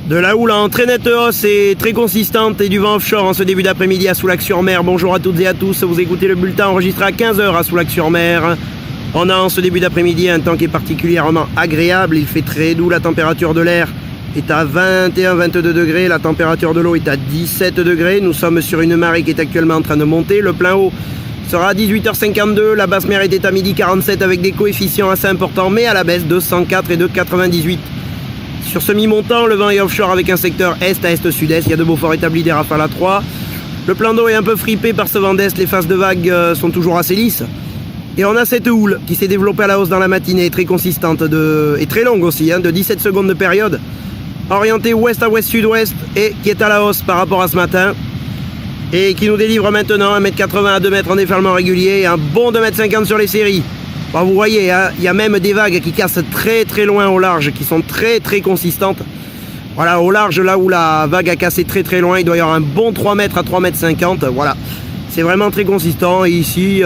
De la houle en très nette hausse et très consistante et du vent offshore en ce début d'après-midi à Soulac-sur-Mer. Bonjour à toutes et à tous, vous écoutez le bulletin enregistré à 15h à Soulac-sur-Mer. On a en ce début d'après-midi un temps qui est particulièrement agréable, il fait très doux, la température de l'air est à 21-22 degrés, la température de l'eau est à 17 degrés. Nous sommes sur une marée qui est actuellement en train de monter, le plein haut sera à 18h52, la basse mer était à 12h47 avec des coefficients assez importants mais à la baisse de 104 et de 98. Sur ce mi-montant, le vent est offshore avec un secteur est à est-sud-est. Il y a de beaux forts établis, des rafales à 3. Le plan d'eau est un peu fripé par ce vent d'est. Les faces de vagues sont toujours assez lisses. Et on a cette houle qui s'est développée à la hausse dans la matinée, très consistante et très longue aussi, de 17 secondes de période. Orientée ouest à ouest-sud-ouest et qui est à la hausse par rapport à ce matin. Et qui nous délivre maintenant 1m80 à 2 mètres en déferlement régulier et un bon 2,50 m sur les séries. Bon, vous voyez, hein, il y a même des vagues qui cassent très très loin au large, qui sont très très consistantes. Voilà, au large, là où la vague a cassé très très loin, il doit y avoir un bon 3 mètres à 3,50 m. Voilà, c'est vraiment très consistant. Et ici,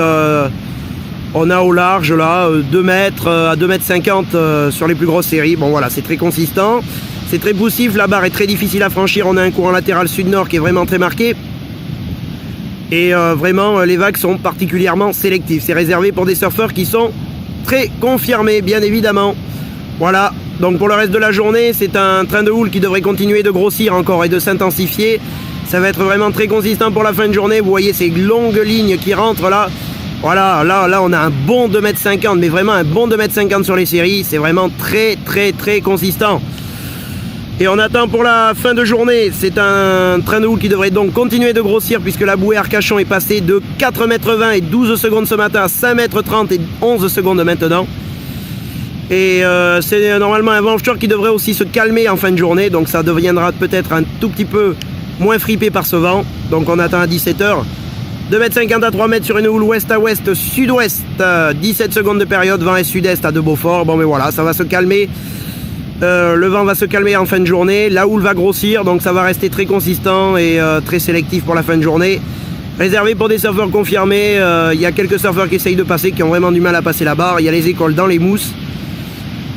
on a au large, là, 2 mètres à 2,50 m sur les plus grosses séries. Bon, voilà, c'est très consistant. C'est très poussif, la barre est très difficile à franchir. On a un courant latéral sud-nord qui est vraiment très marqué. Et vraiment, les vagues sont particulièrement sélectives. C'est réservé pour des surfeurs qui sont très confirmés, bien évidemment. Voilà, donc pour le reste de la journée, c'est un train de houle qui devrait continuer de grossir encore et de s'intensifier. Ça va être vraiment très consistant pour la fin de journée. Vous voyez ces longues lignes qui rentrent là. Voilà, là, on a un bon 2,50 m, mais vraiment un bon 2,50 m sur les séries. C'est vraiment très, très, très consistant. Et on attend pour la fin de journée, c'est un train de houle qui devrait donc continuer de grossir puisque la bouée Arcachon est passée de 4,20 m et 12 secondes ce matin à 5,30 m et 11 secondes maintenant. Et c'est normalement un vent offshore qui devrait aussi se calmer en fin de journée, donc ça deviendra peut-être un tout petit peu moins fripé par ce vent. Donc on attend à 17h. 2,50 m à 3 mètres sur une houle ouest à ouest, sud-ouest, 17 secondes de période, vent est sud-est à de Beaufort. Bon mais voilà, ça va se calmer. Le vent va se calmer en fin de journée, la houle va grossir, donc ça va rester très consistant et très sélectif pour la fin de journée. Réservé pour des surfeurs confirmés, il y a quelques surfeurs qui essayent de passer, qui ont vraiment du mal à passer la barre. Il y a les écoles dans les mousses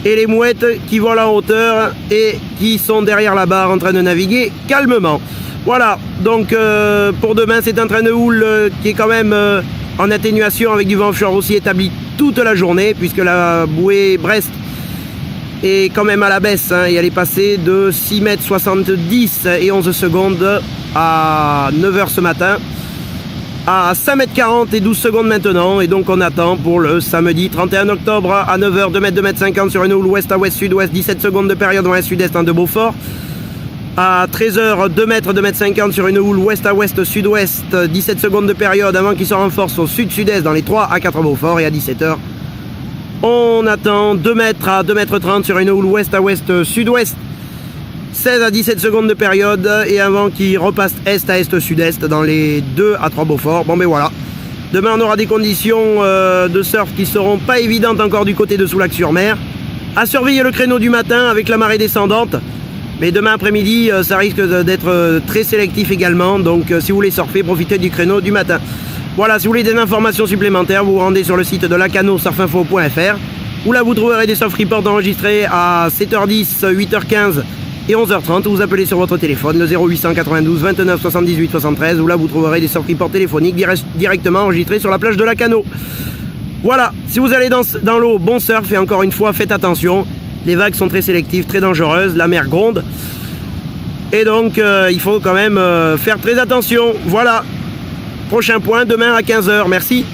et les mouettes qui volent en hauteur et qui sont derrière la barre en train de naviguer calmement. Voilà, donc pour demain c'est un train de houle qui est quand même en atténuation avec du vent offshore aussi établi toute la journée puisque la bouée Brest et quand même à la baisse, hein, et elle est passée de 6,70 m et 11 secondes à 9h ce matin à 5,40 m et 12 secondes maintenant. Et donc on attend pour le samedi 31 octobre à 9h 2,50 m sur une houle ouest à ouest sud-ouest, 17 secondes de période dans sud-est de Beaufort. À 13h 2,50 m sur une houle ouest à ouest sud-ouest, 17 secondes de période avant qu'il se renforce au sud-sud-est dans les 3 à 4 Beaufort. Et à 17h on attend 2 mètres à 2,30 m sur une houle ouest à ouest sud-ouest, 16 à 17 secondes de période et un vent qui repasse est à est sud-est dans les 2 à 3 Beaufort. Bon ben voilà, demain on aura des conditions de surf qui seront pas évidentes encore du côté de Soulac-sur-Mer. À surveiller le créneau du matin avec la marée descendante, mais demain après-midi ça risque d'être très sélectif également, donc si vous voulez surfer, profitez du créneau du matin. Voilà, si vous voulez des informations supplémentaires, vous vous rendez sur le site de lacano-surfinfo.fr où là vous trouverez des surf reports enregistrés à 7h10, 8h15 et 11h30. Vous appelez sur votre téléphone le 0892 29 78 73 où là vous trouverez des surf reports téléphoniques directement enregistrés sur la plage de Lacano. Voilà, si vous allez dans l'eau, bon surf et encore une fois, faites attention. Les vagues sont très sélectives, très dangereuses, la mer gronde. Et donc, il faut quand même faire très attention. Voilà. Prochain point demain à 15h. Merci.